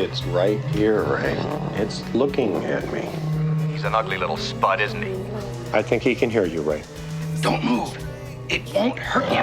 It's right here, Ray. It's looking at me. He's an ugly little spud, isn't he? I think he can hear you, Ray. Don't move. It won't hurt you.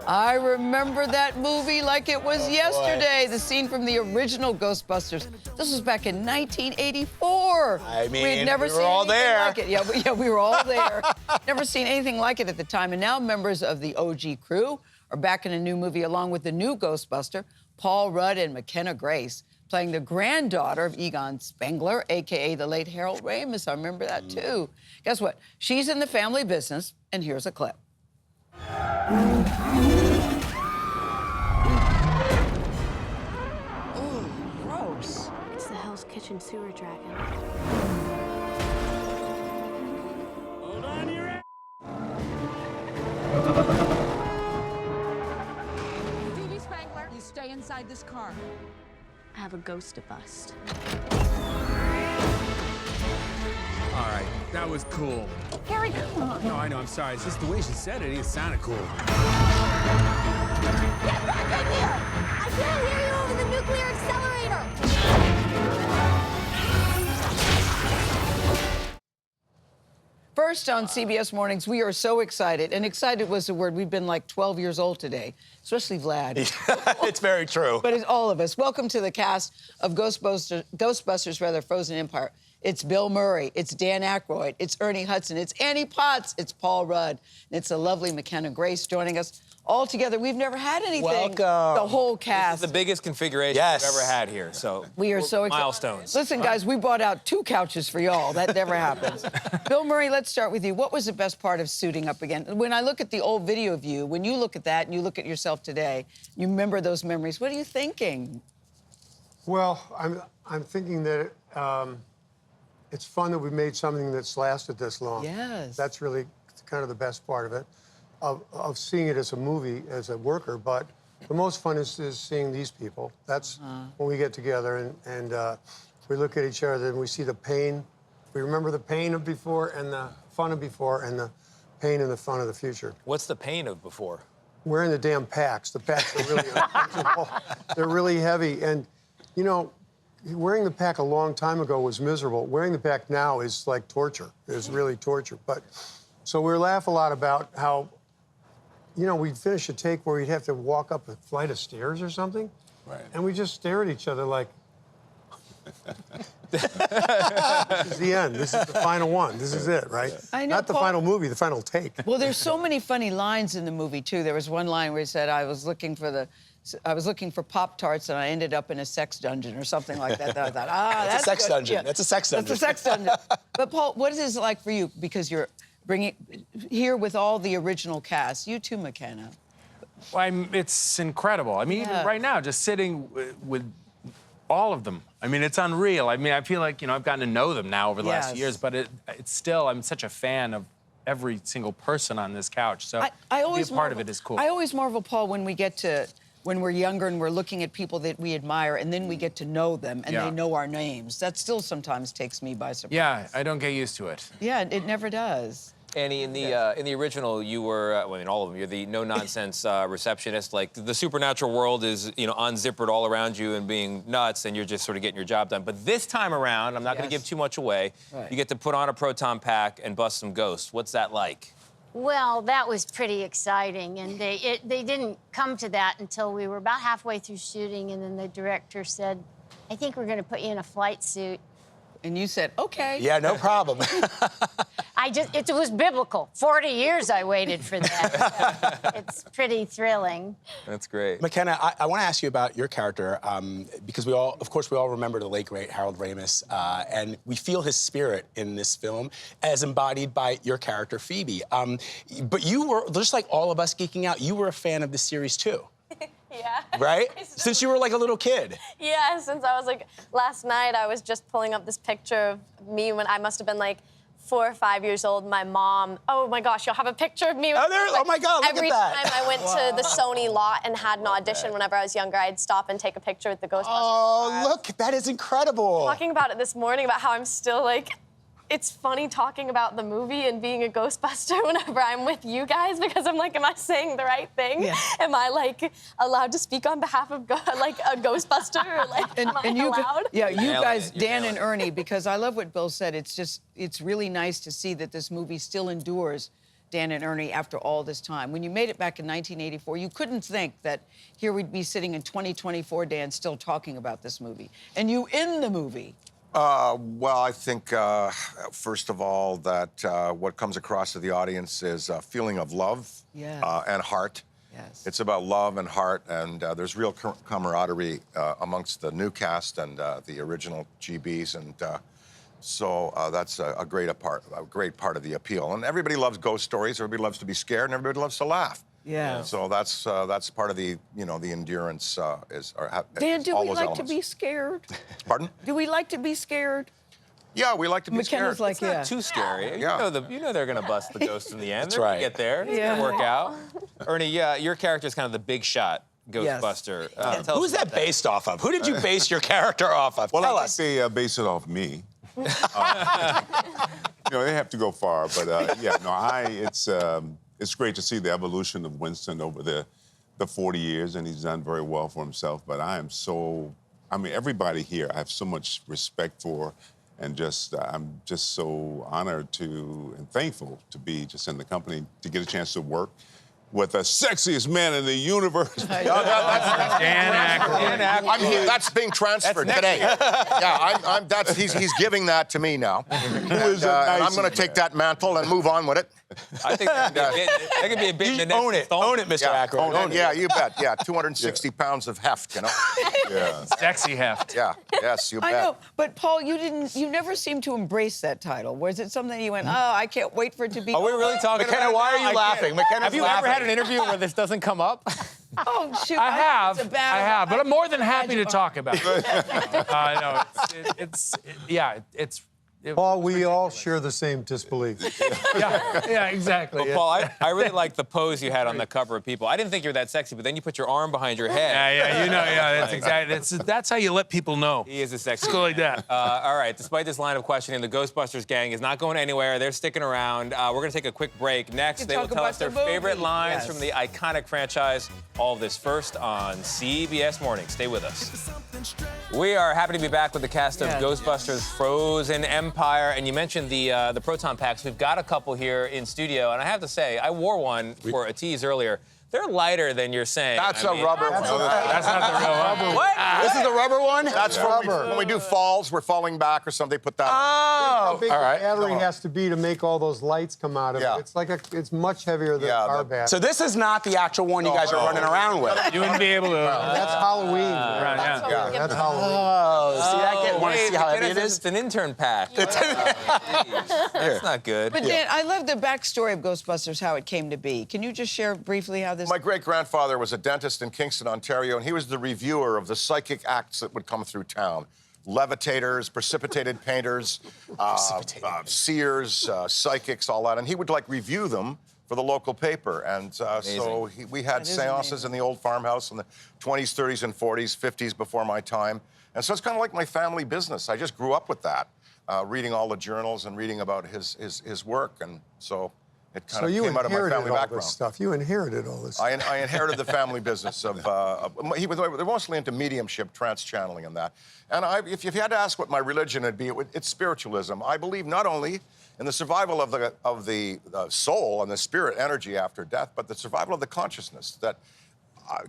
I remember that movie like it was yesterday. The scene from the original Ghostbusters. This was back in 1984. I mean, we had never we were seen all anything there. like it. Yeah, we were all there. Never seen anything like it at the time. And now members of the OG crew are back in a new movie along with the new Ghostbuster, Paul Rudd and McKenna Grace, playing the granddaughter of Egon Spengler, a.k.a. the late Harold Ramis. I remember that, too. Guess what? She's in the family business, and here's a clip. Ooh, gross. It's the Hell's Kitchen sewer dragon. Hold on to your Phoebe Spengler, you stay inside this car. I have a ghost to bust. All right, that was cool. Harry, come on. No, I know, I'm sorry. It's just the way she said it. It sounded cool. Get back in here! I can't hear you over the nuclear accelerator! First on CBS Mornings, we are so excited, and excited was the word. We've been like 12 years old today, especially Vlad. It's very true. But it's all of us. Welcome to the cast of Ghostbusters, Frozen Empire. It's Bill Murray, it's Dan Aykroyd, it's Ernie Hudson, it's Annie Potts, it's Paul Rudd, and it's the lovely McKenna Grace joining us. All together, we've never had anything. Welcome. The whole cast. This is the biggest configuration we've ever had here, so we are so excited. Milestones. Listen, guys, we brought out 2 couches for y'all. That never happens. Bill Murray, let's start with you. What was the best part of suiting up again? When I look at the old video of you, when you look at that and you look at yourself today, you remember those memories. What are you thinking? Well, I'm thinking that it's fun that we made something that's lasted this long. Yes. That's really kind of the best part of it, of seeing it as a movie, as a worker. But the most fun is seeing these people. That's when we get together and we look at each other and we see the pain. We remember the pain of before and the fun of before and the pain and the fun of the future. What's the pain of before? Wearing the damn packs. The packs are really uncomfortable. They're really heavy. And, you know, wearing the pack a long time ago was miserable. Wearing the pack now is like torture. It's really torture. But so we laugh a lot about how, you know, we'd finish a take where we'd have to walk up a flight of stairs or something. Right. And we just stare at each other like, this is the end. This is the final one. This is it, right? I know, not the Paul, final movie, the final take. Well, there's so many funny lines in the movie, too. There was one line where he said, I was looking for Pop-Tarts and I ended up in a sex dungeon or something like that. I thought, that's a sex good. dungeon. Yeah. That's a sex dungeon. That's a sex dungeon. But, Paul, what is it like for you? Because you're bringing here with all the original cast. You too, McKenna. Well, it's incredible. I mean, even right now, just sitting with all of them. I mean, it's unreal. I mean, I feel like, you know, I've gotten to know them now over the last years, but it's still, I'm such a fan of every single person on this couch. So I always to be a part of it is cool. I always marvel, Paul, when we're younger and we're looking at people that we admire and then we get to know them and they know our names. That still sometimes takes me by surprise. Yeah, I don't get used to it. Yeah, it never does. Annie, in the original, you were, well, in all of them, you're the no-nonsense receptionist. Like, the supernatural world is, you know, unzippered all around you and being nuts, and you're just sort of getting your job done. But this time around, I'm not going to give too much away, you get to put on a proton pack and bust some ghosts. What's that like? Well, that was pretty exciting, and they didn't come to that until we were about halfway through shooting, and then the director said, I think we're going to put you in a flight suit. And you said, okay. Yeah, no problem. It was biblical. 40 years I waited for that. So it's pretty thrilling. That's great. McKenna, I want to ask you about your character because we all remember the late, great Harold Ramis, and we feel his spirit in this film as embodied by your character, Phoebe. But you were, just like all of us geeking out, you were a fan of the series, too. Yeah. Right? Since you were like a little kid. Yeah, since I was like, last night I was just pulling up this picture of me when I must have been like 4 or 5 years old. My mom, oh my gosh, you'll have a picture of me. Oh my God, look Every at that. time I went to the Sony lot and had an audition whenever I was younger, I'd stop and take a picture with the Ghostbusters. Oh, look, that is incredible. Talking about it this morning, about how I'm still like it's funny talking about the movie and being a Ghostbuster whenever I'm with you guys because I'm like, am I saying the right thing? Yeah. Am I like allowed to speak on behalf of like a Ghostbuster? Or, like, am I allowed? Yeah, you nailing guys, it. You're Dan nailing and Ernie, because I love what Bill said. It's really nice to see that this movie still endures Dan and Ernie after all this time. When you made it back in 1984, you couldn't think that here we'd be sitting in 2024, Dan, still talking about this movie. And you in the movie. Well, I think, first of all, that what comes across to the audience is a feeling of love and heart. Yes. It's about love and heart, and there's real camaraderie amongst the new cast and the original GBs, and so that's a great part of the appeal. And everybody loves ghost stories. Everybody loves to be scared, and everybody loves to laugh. Yeah. So that's part of the the endurance Dan, do all we those like elements. to be scared? Pardon? Do we like to be scared? Yeah, we like to be McKenna's scared. like, It's not too scary. Yeah. You know they're gonna bust the ghost in the end. That's They're gonna right. get there. It's gonna work out. Ernie, your character is kind of the big shot Ghostbuster. Tell Who's us that about based off of? Who did you base your character off of? Well, Tell I us. think they base it off me. They have to go far, but it's great to see the evolution of Winston over the 40 years, and he's done very well for himself. But everybody here, I have so much respect for, and I'm just so honored and thankful to be just in the company, to get a chance to work with the sexiest man in the universe. Dan Aykroyd. That's being transferred today. He's giving that to me now. And I'm going to take that mantle and move on with it. I think that could be a bit in the next Own it, Mr. Aykroyd. Own it. Yeah, you bet. Yeah, 260 pounds of heft, Yeah. Sexy heft. Yeah, yes, you bet. I know, but Paul, you never seemed to embrace that title. Was it something you went, oh, I can't wait for it to be? Are we really talking McKenna, about why it are now? you I laughing? can't. McKenna's Have you ever had an interview where this doesn't come up? Oh, shoot. I have, It's a bad, but I'm more than happy to talk about it. Paul, we all share the same disbelief. Yeah, exactly. Well, Paul, I really like the pose you had on the cover of People. I didn't think you were that sexy, but then you put your arm behind your head. That's exactly. That's how you let people know. He is a sexy. Let's go like that. All right, despite this line of questioning, the Ghostbusters gang is not going anywhere. They're sticking around. We're going to take a quick break. Next, they will tell us their favorite lines from the iconic franchise. All of this first on CBS Mornings. Stay with us. We are happy to be back with the cast of Ghostbusters Frozen Empire. And you mentioned the proton packs. We've got a couple here in studio. And I have to say, I wore one for a tease earlier. They're lighter than you're saying. That's a rubber one. That's not the real one. What? This is the rubber one? That's when we do falls, we're falling back or something, they put that on. How big all right. the battery has to be to make all those lights come out of Yeah. it. It's much heavier than our battery. So this is not the actual one you guys are running around with. You wouldn't be able to. That's Halloween. Yeah. That's Halloween. Oh, see that? Want to see how heavy it is? It's an intern pack. That's not good. But Dan, I love the backstory of Ghostbusters, how it came to be. Can you just share briefly how this? My great-grandfather was a dentist in Kingston, Ontario, and he was the reviewer of the psychic acts that would come through town. Levitators, precipitated painters, seers, psychics, all that. And he would, review them for the local paper. And so we had seances in the old farmhouse in the 20s, 30s, and 40s, 50s before my time. And so it's kind of like my family business. I just grew up with that, reading all the journals and reading about his work. And so it kind of came out of my family background. This stuff. You inherited all this. I inherited the family business of. They're mostly into mediumship, trance channeling, and that. And if you had to ask what my religion would be, it's spiritualism. I believe not only in the survival of the soul and the spirit energy after death, but the survival of the consciousness. That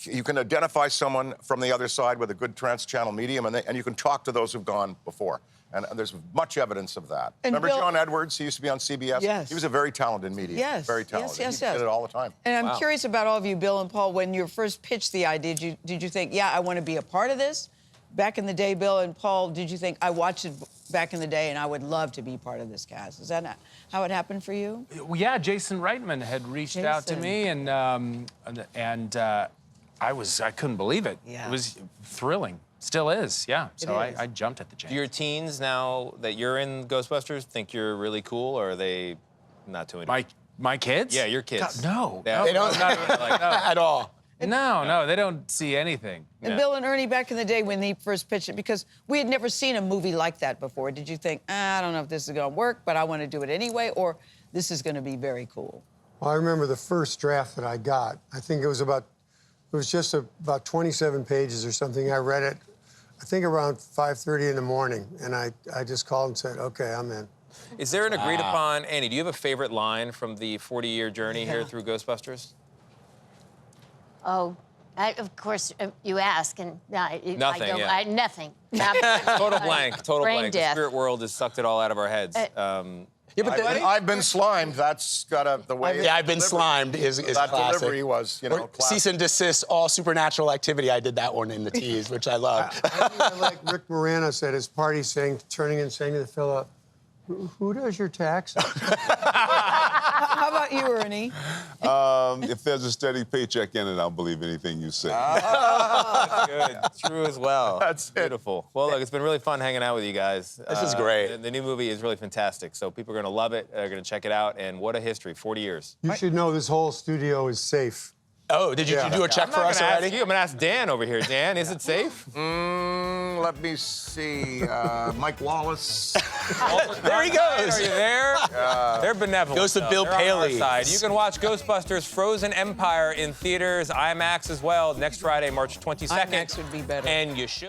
you can identify someone from the other side with a good trance channel medium, and you can talk to those who've gone before. And there's much evidence of that. And Remember Bill, John Edwards? He used to be on CBS. Yes. He was a very talented medium. Yes. Very talented. Yes. He did it all the time. And I'm curious about all of you, Bill and Paul, when you first pitched the idea, did you think, yeah, I want to be a part of this? Back in the day, Bill and Paul, did you think, I watched it back in the day and I would love to be part of this cast? Is that how it happened for you? Yeah, Jason Reitman had reached out to me, and I couldn't believe it. Yeah. It was thrilling. Still is, yeah. So is. I jumped at the chance. Do your teens, now that you're in Ghostbusters, think you're really cool, or are they not too into it? My kids? Yeah, your kids. God, no. Yeah. They don't Not at all. No, they don't see anything. And Bill and Ernie, back in the day when he first pitched it, because we had never seen a movie like that before, did you think, I don't know if this is going to work, but I want to do it anyway, or this is going to be very cool? Well, I remember the first draft that I got. I think it was just about 27 pages or something. I read it, I think around 5:30 in the morning, and I just called and said, okay, I'm in. Is there an agreed upon, Annie, do you have a favorite line from the 40-year journey here through Ghostbusters? Oh, of course, you ask, and Nothing, nothing. Total blank, total Brain blank. death. The spirit world has sucked it all out of our heads. Yeah, but I've been slimed. That's got the way. Yeah, I've been slimed is that classic. delivery was, you know, Or classic. cease and desist all supernatural activity. I did that one in the tease, which I love. I like Rick Moranis at his party turning and saying to the fellow, who does your taxes? How about you, Ernie? If there's a steady paycheck in it, I'll believe anything you say. That's good. True as well. That's beautiful. Well, look, it's been really fun hanging out with you guys. This is great. The new movie is really fantastic. So people are going to love it. They're going to check it out. And what a history, 40 years. You should know this whole studio is safe. Oh, did you do a check for us already? I'm going to ask Dan over here. Dan, is it safe? Let me see. Mike Wallace. There he goes. Are you there? They're benevolent. Goes to though. Bill They're on our Paley. side. You can watch Ghostbusters Frozen Empire in theaters, IMAX as well, next Friday, March 22nd. IMAX would be better. And you should.